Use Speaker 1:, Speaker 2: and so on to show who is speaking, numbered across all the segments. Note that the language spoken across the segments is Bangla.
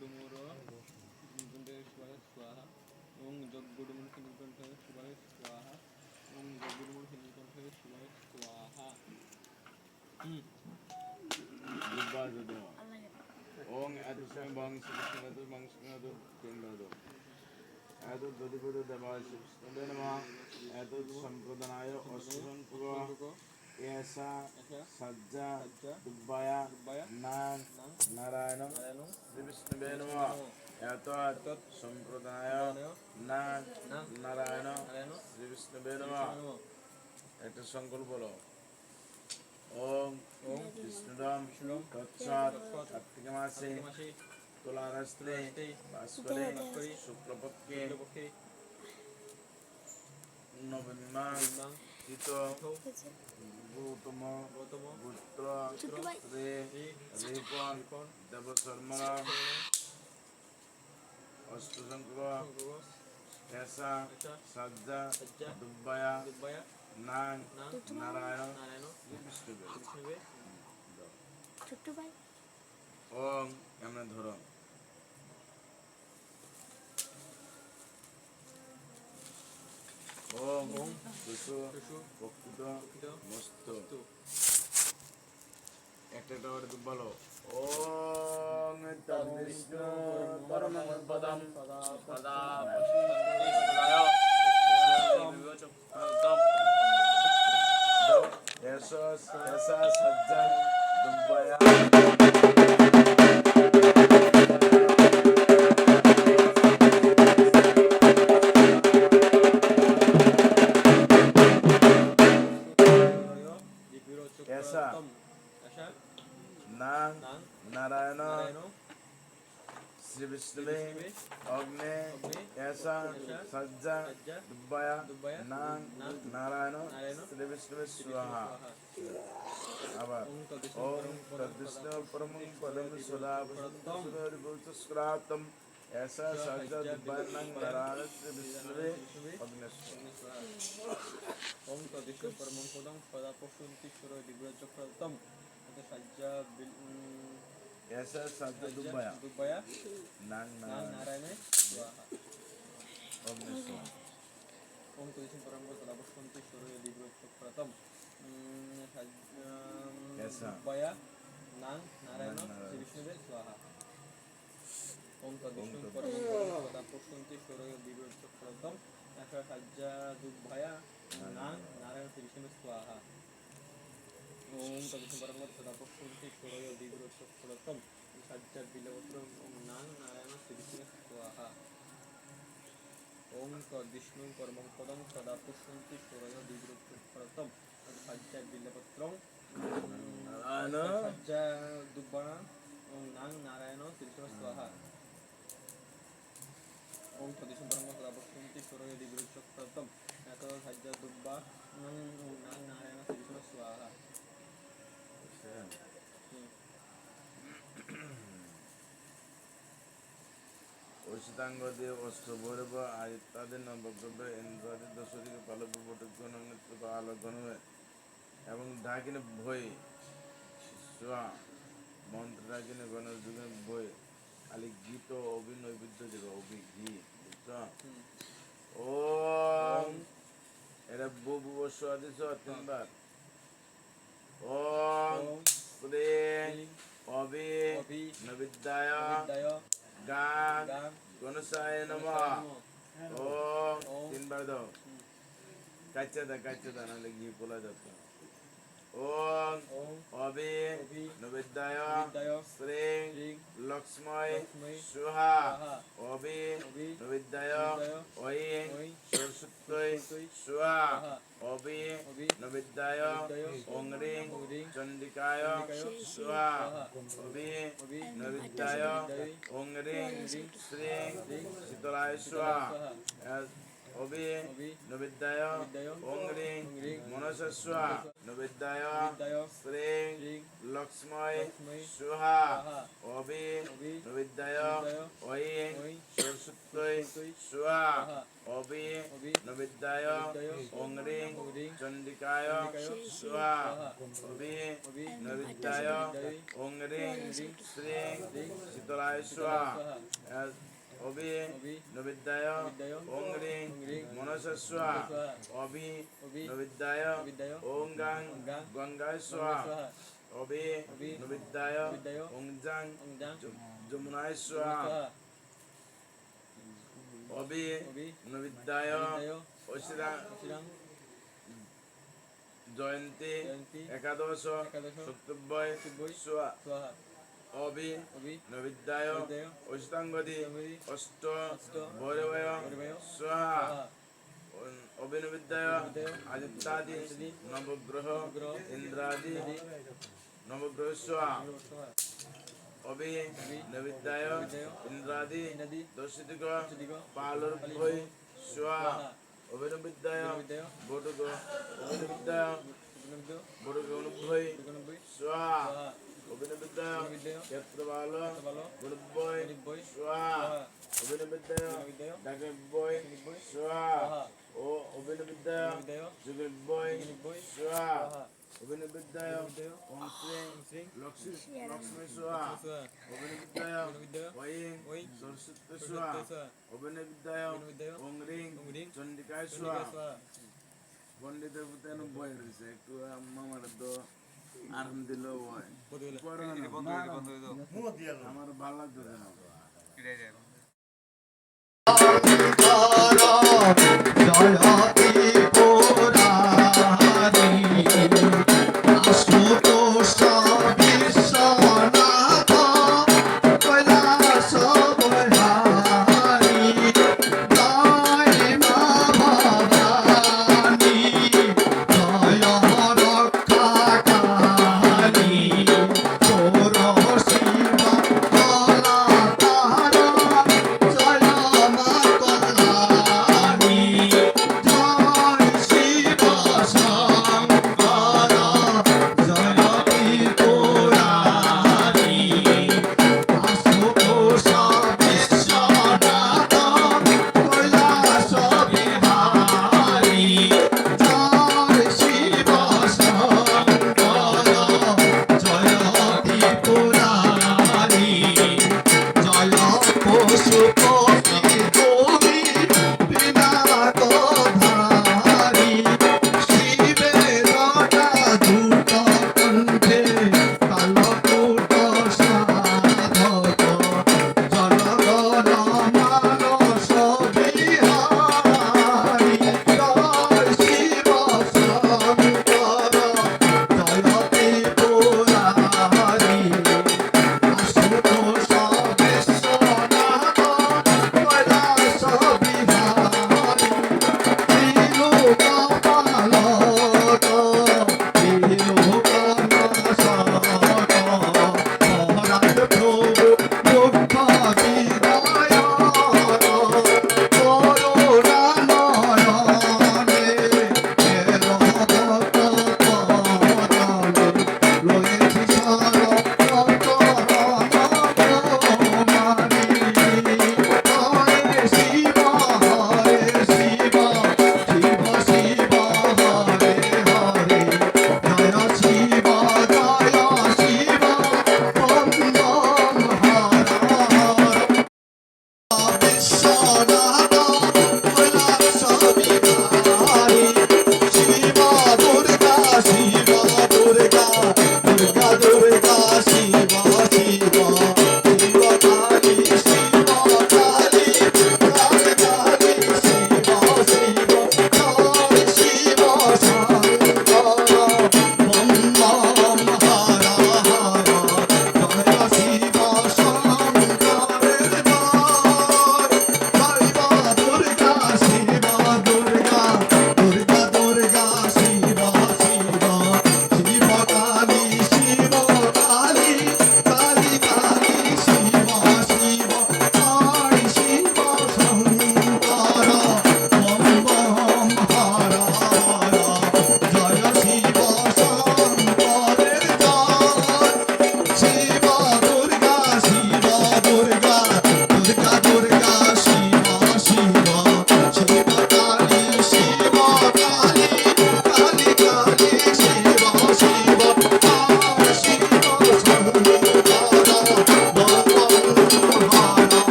Speaker 1: ডুমুর নীলকণ্ঠে শিবায় স্বাহা ওং যজ্ঞডুমুর নীলকণ্ঠে শিবায় স্বাহা ওং যজ্ঞডুমুর নীলকণ্ঠে শিবায় স্বাহা
Speaker 2: ওং এত সময় বংশ বংশ এত দধিপদ দেবায় শিবস্তবে নমঃ এত সম্প্রদানায় অষ্টসংখ্য এসা সজ্জা দুব্বায়া নাং নারায়ণ শ্রীবিষ্ণুবে নমঃ এত সম্প্রদানায় নাং নারায়ণ শ্রীবিষ্ণুবে নমঃ একটা সংকল্প বলো ওম বিষ্ণুদম তৎসৎ কার্তিক মাসে তুলারাস্ত্রে ভাস্করে শুক্লপক্ষে নবমা তিথ গৌতম পুত্র রে রিপন দেবশর্মা অষ্টসংখ্য এসা সজ্জা দুব্বায়া নাং নারায়ণ বিষ্ণুবে ওম এমন ধরো ওম দুশো প্রকৃত মস্ত একটা করে বলো ওম তদ্বিষ্ণু পরমপদম সদা এসা সজ্জা দুব্বায়া নাং নারায়ণ শ্রীবিষ্ণুবে অগ্নে এসা সজ্জা দুব্বায়া নাং নারায়ণ শ্রীবিষ্ণুবে স্বাহা আবার ওম তদ্বিষ্ণু পরমং পদম সদা বসন্তস্ক্রাতম এসা সজ্জা দুব্বায়া নাং নারায়ণ শ্রীবিষ্ণুবে অগ্নে
Speaker 1: ওং তদ্বিষ্ণু পরমং পদম সদা পশুন্তিশ্বর দিব্যচক্রতম সজ্জা
Speaker 2: ऐसा सज्जा दुब्बाया नांग
Speaker 1: नारायण स्वाहा
Speaker 2: ओम स्वाहा
Speaker 1: ओम तद्विष्णु परमं सदा पश्यन्तीश्वरो दिव्यचक्रतम दुब्बाया नांग नारायण श्रीविष्णुवे स्वाहा ओम तद्विष्णु परमं सदा पश्यन्तीश्वरो दिव्यचक्रतम सज्जा दुब्बाया नांग नारायण श्रीविष्णुवे स्वाहा ओम तद्विष्णु परमं सदा पश्यन्तीश्वरो दिव्यचक्रतम सज्जा बिल्वपत्रं नांग नारायण श्रीविष्णुवे स्वाहा ओम तद्विष्णु परमं पदं सदा पश्यन्तीश्वरो दिव्यचक्रतम सज्जा बिल्वपत्रं सज्जा दुब्बाया नांग नारायण श्रीविष्णुवे स्वाहा ओम तद्विष्णु परमं सदा पश्यन्तीश्वरो दिव्यचक्रतम सज्जा दुब्बा नांग नारायण श्रीविष्णुवे स्वाहा
Speaker 2: ঐশিতাঙ্গদেব অষ্টভৈরব ইত্যাদি নবগ্রহ ইন্দ্রাদি দশরীকে পালব বটগণ নৃত্য আলোকন এবং ঢাকিনে ভয় সোয়া মন্ত্র ঢাকিনে গণের যুগে বই খালি গীত অভিনৈবেদ্য দেবে অভিঘি ও এটা বুবু সোয়াদিস তিনবার ওম শ্রীং অভি নবিদ্যায় গান গণসায় নমঃ ওম তিনবার দাও কাচ্চা দা নাহলে ঘি পোলা যাত ওম অভি নবিদ্যায় শ্রীং লক্ষ্ময় সুহা অভি নবিদ্যায় ঐং সরস্বতী সুহা অভি নবিদ্যায় ওং রিং চণ্ডিকায় সুহা অভি নবিদ্যায় ওং রিং শ্রীং শীতলায় সুহা অবি
Speaker 1: অবি
Speaker 2: নবিদ্যায়
Speaker 1: বিদ্যায়
Speaker 2: ওং রিং
Speaker 1: ওং রিং
Speaker 2: মনসস্বা নবিদ্যায়
Speaker 1: বিদ্যায়
Speaker 2: শ্রীং
Speaker 1: শ্রীং
Speaker 2: লক্ষ্ময়
Speaker 1: লক্ষ্মৈ
Speaker 2: সুহা
Speaker 1: স্বাহা
Speaker 2: অবি
Speaker 1: অবি
Speaker 2: নবিদ্যায়
Speaker 1: বিদ্যায়
Speaker 2: ঐং
Speaker 1: ওই
Speaker 2: সরস্বতী
Speaker 1: সরস্বতী
Speaker 2: সুহা
Speaker 1: স্বাহা
Speaker 2: অবি
Speaker 1: অবি
Speaker 2: নবিদ্যায়
Speaker 1: বিদ্যায়
Speaker 2: ওং রিং
Speaker 1: ওং রিং
Speaker 2: চণ্ডিকায়
Speaker 1: চণ্ডিকায়
Speaker 2: সুহা
Speaker 1: স্বাহা
Speaker 2: অবি
Speaker 1: অবি
Speaker 2: নবিদ্যায়
Speaker 1: বিদ্যায়
Speaker 2: ওং রিং
Speaker 1: রিং
Speaker 2: শ্রীং
Speaker 1: শ্রীং
Speaker 2: শীতলায়
Speaker 1: শীতলায়
Speaker 2: স্বাহা
Speaker 1: স্বাহা
Speaker 2: অবি
Speaker 1: অবি
Speaker 2: নবিদ্যায়
Speaker 1: বিদ্যায়
Speaker 2: ওং রিং
Speaker 1: ওং রিং
Speaker 2: মনসস্বা
Speaker 1: স্বাহা
Speaker 2: অবি
Speaker 1: অবি
Speaker 2: নবিদ্যায়
Speaker 1: বিদ্যায়
Speaker 2: ওং গাং
Speaker 1: ওং গাং
Speaker 2: গঙ্গায়
Speaker 1: গঙ্গা
Speaker 2: স্বাহা
Speaker 1: স্বাহা
Speaker 2: অবি
Speaker 1: অবি
Speaker 2: নবিদ্যায়
Speaker 1: বিদ্যায়
Speaker 2: ওং জাং
Speaker 1: ওং জাং
Speaker 2: যমুনায়
Speaker 1: স্বাহা
Speaker 2: স্বাহা অবি
Speaker 1: অবি
Speaker 2: নবিদ্যায়
Speaker 1: বিদ্যায়
Speaker 2: অশিরা
Speaker 1: শ্রীরাম
Speaker 2: জয়ন্তী
Speaker 1: জয়ন্তী
Speaker 2: একাদশ
Speaker 1: একাদশ
Speaker 2: সত্যব্যয়
Speaker 1: সত্যব্যয়
Speaker 2: স্বাহা
Speaker 1: স্বাহা
Speaker 2: অবি
Speaker 1: অবি
Speaker 2: নবিদ্যায়
Speaker 1: বিদ্যায়
Speaker 2: অষ্টাঙ্গদি
Speaker 1: অষ্টাঙ্গদি
Speaker 2: অষ্ট
Speaker 1: অষ্ট
Speaker 2: ভৈরবয়
Speaker 1: ভৈরবয়
Speaker 2: স্বাহা
Speaker 1: স্বাহা
Speaker 2: অভিনবিদ্যায়
Speaker 1: বিদ্যায়
Speaker 2: আদিত্যাদি
Speaker 1: আদিত্যাদি
Speaker 2: নবগ্রহ
Speaker 1: নবগ্রহ
Speaker 2: ইন্দ্রাদি
Speaker 1: ইন্দ্রাদি
Speaker 2: নবগ্রহ স্বাহা
Speaker 1: স্বাহা
Speaker 2: অভি নবিদ্যায়
Speaker 1: বিদ্যায়
Speaker 2: ইন্দ্রাদি
Speaker 1: ইন্দ্রাদি
Speaker 2: দর্শিতিক
Speaker 1: দর্শিতিক
Speaker 2: পালুর্ভৈ স্বাহা
Speaker 1: স্বাহা
Speaker 2: অভিনবিদ্যায়
Speaker 1: বিদ্যায়
Speaker 2: বটুক অভিনবিদ্যায়
Speaker 1: বিদ্যায়
Speaker 2: বটুক অনুভৈ
Speaker 1: 99
Speaker 2: স্বাহা
Speaker 1: স্বাহা
Speaker 2: অভিনবিদ্যায়
Speaker 1: বিদ্যায়
Speaker 2: ক্ষেত্রপাল
Speaker 1: ক্ষেত্রপাল
Speaker 2: গুণভৈ
Speaker 1: গুণভৈ
Speaker 2: স্বাহা
Speaker 1: স্বাহা
Speaker 2: অভিনবিদ্যায়
Speaker 1: বিদ্যায়
Speaker 2: ডাকভৈ
Speaker 1: 99
Speaker 2: স্বাহা
Speaker 1: স্বাহা
Speaker 2: ও অভিনবিদ্যায়
Speaker 1: বিদ্যায়
Speaker 2: যুগভৈ
Speaker 1: 99
Speaker 2: স্বাহা
Speaker 1: স্বাহা
Speaker 2: অভিনবিদ্যায়
Speaker 1: বিদ্যায়
Speaker 2: ওং শ্রী
Speaker 1: শ্রী
Speaker 2: লক্ষ্মী স্বাহা
Speaker 1: স্বাহা
Speaker 2: অভিনবিদ্যায়
Speaker 1: বিদ্যায়
Speaker 2: ওং
Speaker 1: ওই
Speaker 2: সরস্বতী
Speaker 1: সরস্বতী
Speaker 2: স্বাহা
Speaker 1: স্বাহা
Speaker 2: অভিনবিদ্যায়
Speaker 1: বিদ্যায়
Speaker 2: ওং রিং
Speaker 1: ওং রিং
Speaker 2: চণ্ডিকায়
Speaker 1: চণ্ডিকা
Speaker 2: স্বাহা
Speaker 1: স্বাহা
Speaker 2: পণ্ডিতের প্রতি বই রয়েছে একটু আমার তো আরাম দিল হয় আমার ভালো লাগতেছে না
Speaker 3: জয়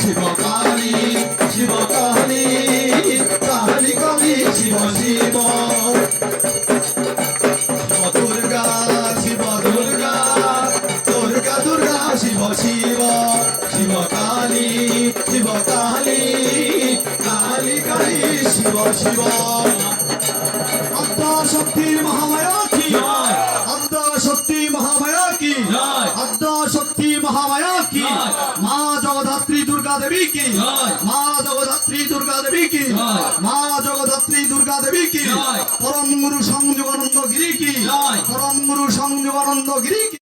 Speaker 3: শিব কালী শিব কালী কালী কালী শিব শিব দুর্গা শিব দুর্গা দুর্গা দুর্গা শিব শিব শিব কালী শিব কালী কালী কালী শিব শিব আদ্যা শক্তি মহামায়া কি আদ্যা শক্তি মহামায়া কি আদ্যা শক্তি মহামায়া কি মা জগদ্ধাত্রী দুর্গা দেবী কি মা জগদ্ধাত্রী দুর্গা দেবী কি মা জগদ্ধাত্রী দুর্গা দেবী কি পরম গুরু সংযোগানন্দ গিরি কি পরম গুরু সংযোগানন্দ গিরি কি